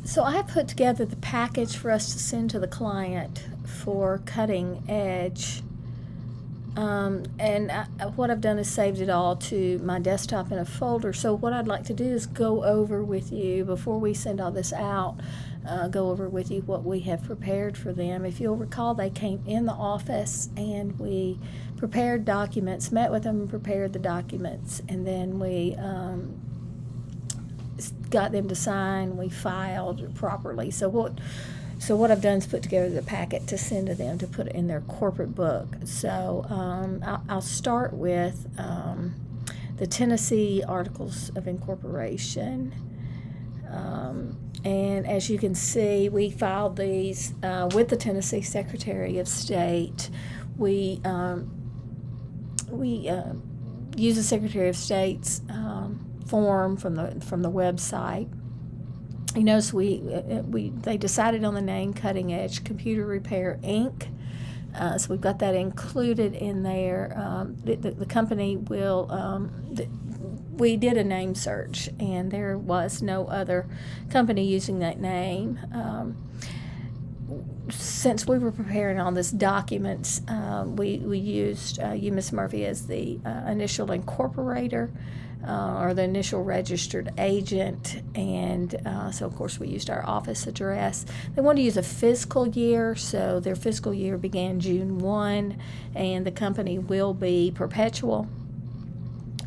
So I put together the package for us to send to the client for Cutting Edge. What I've done is saved it all to my desktop in a folder. So what I'd like to do is go over with you, before we send all this out, go over with you what we have prepared for them. If you'll recall, they came in the office and we prepared documents, met with them and prepared the documents, and then we got them to sign. We filed properly. So what I've done is put together the packet to send to them to put in their corporate book. So I'll start with the Tennessee Articles of Incorporation. And as you can see, we filed these with the Tennessee Secretary of State. We use the Secretary of State's form from the website. You notice they decided on the name Cutting Edge Computer Repair Inc. So we've got that included in there. The company will. We did a name search, and there was no other company using that name. Since we were preparing all this documents, we used Miss Murphy as the initial incorporator. Or the initial registered agent, and so of course we used our office address. They wanted to use a fiscal year, so their fiscal year began June 1, and the company will be perpetual.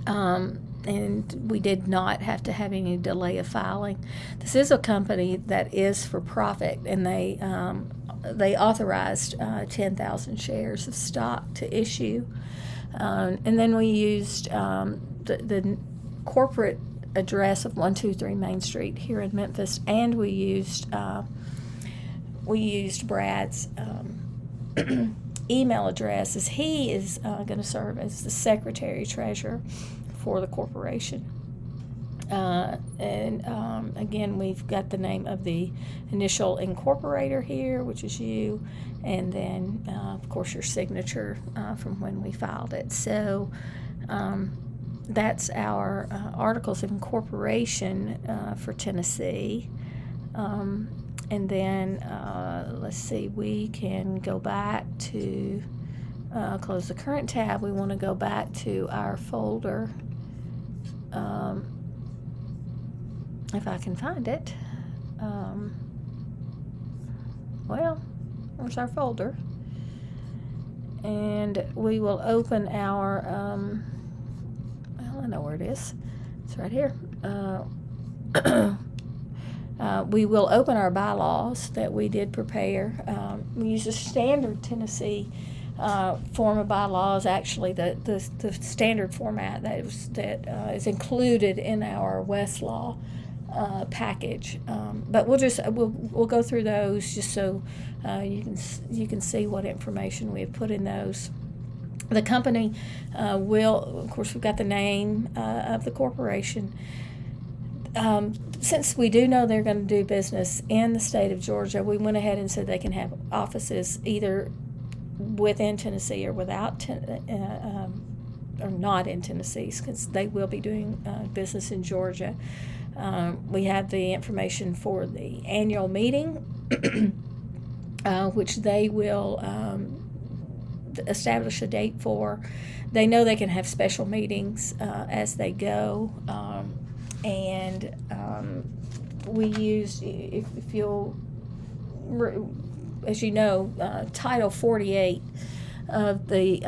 And we did not have to have any delay of filing. This is a company that is for profit, and they authorized 10,000 shares of stock to issue. And then we used the corporate address of 123 Main Street here in Memphis, and we used Brad's email address, as he is going to serve as the secretary treasurer for the corporation. Again, we've got the name of the initial incorporator here, which is you, and then of course your signature from when we filed it. So that's our Articles of Incorporation for Tennessee. And then let's see, we can go back to close the current tab. We want to go back to our folder, if I can find it. Well, there's our folder, and we will open our I know where it is. It's right here. We will open our bylaws that we did prepare. We use a standard Tennessee form of bylaws, actually the standard format that is included in our Westlaw package. But we'll go through those just so you can see what information we have put in those. The company will, of course, we've got the name of the corporation. Since we do know they're going to do business in the state of Georgia, we went ahead and said they can have offices either within Tennessee or or not in Tennessee, because they will be doing business in Georgia. We have the information for the annual meeting, which they will establish a date for. They know they can have special meetings as they go, and we use, if you'll, as you know, Title 48 of the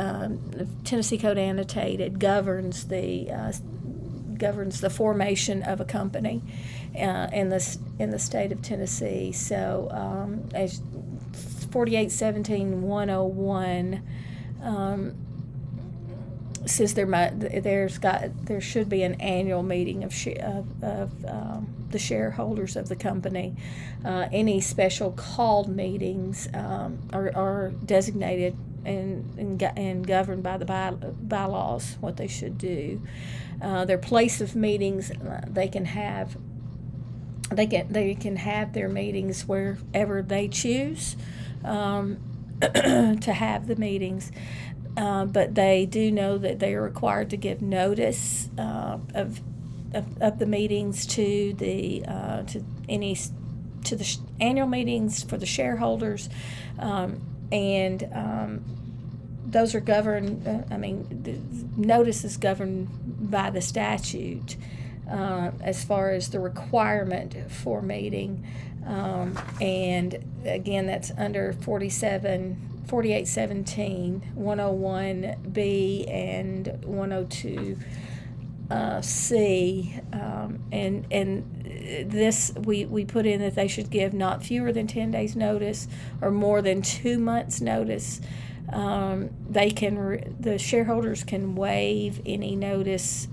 Tennessee Code Annotated governs the formation of a company in the state of Tennessee. So as 4817-101 says there should be an annual meeting of the shareholders of the company. Any special called meetings are designated and governed by the bylaws, what they should do. Their place of meetings, they can have their meetings wherever they choose to have the meetings. But they do know that they are required to give notice of the meetings to any to the annual meetings for the shareholders, and those are governed. The notice is governed by the statute as far as the requirement for meeting, and again, that's under 4817, 101B, and 102C, and this we put in that they should give not fewer than 10 days notice or more than 2 months notice. The shareholders can waive any notice.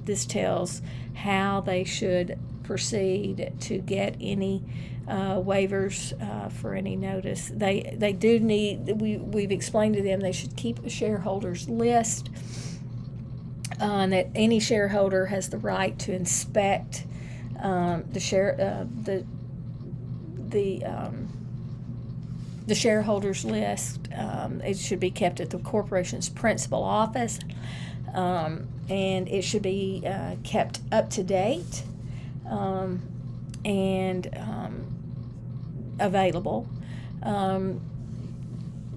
This tells how they should proceed to get any waivers for any notice. They do need. We've explained to them they should keep a shareholders list. That any shareholder has the right to inspect the shareholders list. It should be kept at the corporation's principal office, and it should be kept up to date and available.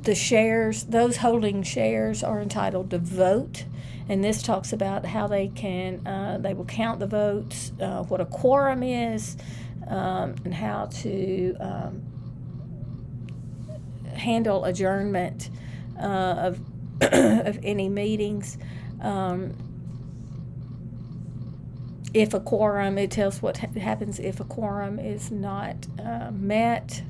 The shares, those holding shares are entitled to vote, and this talks about how they will count the votes, what a quorum is, and how to handle adjournment of any meetings. If a quorum, it tells what happens if a quorum is not met.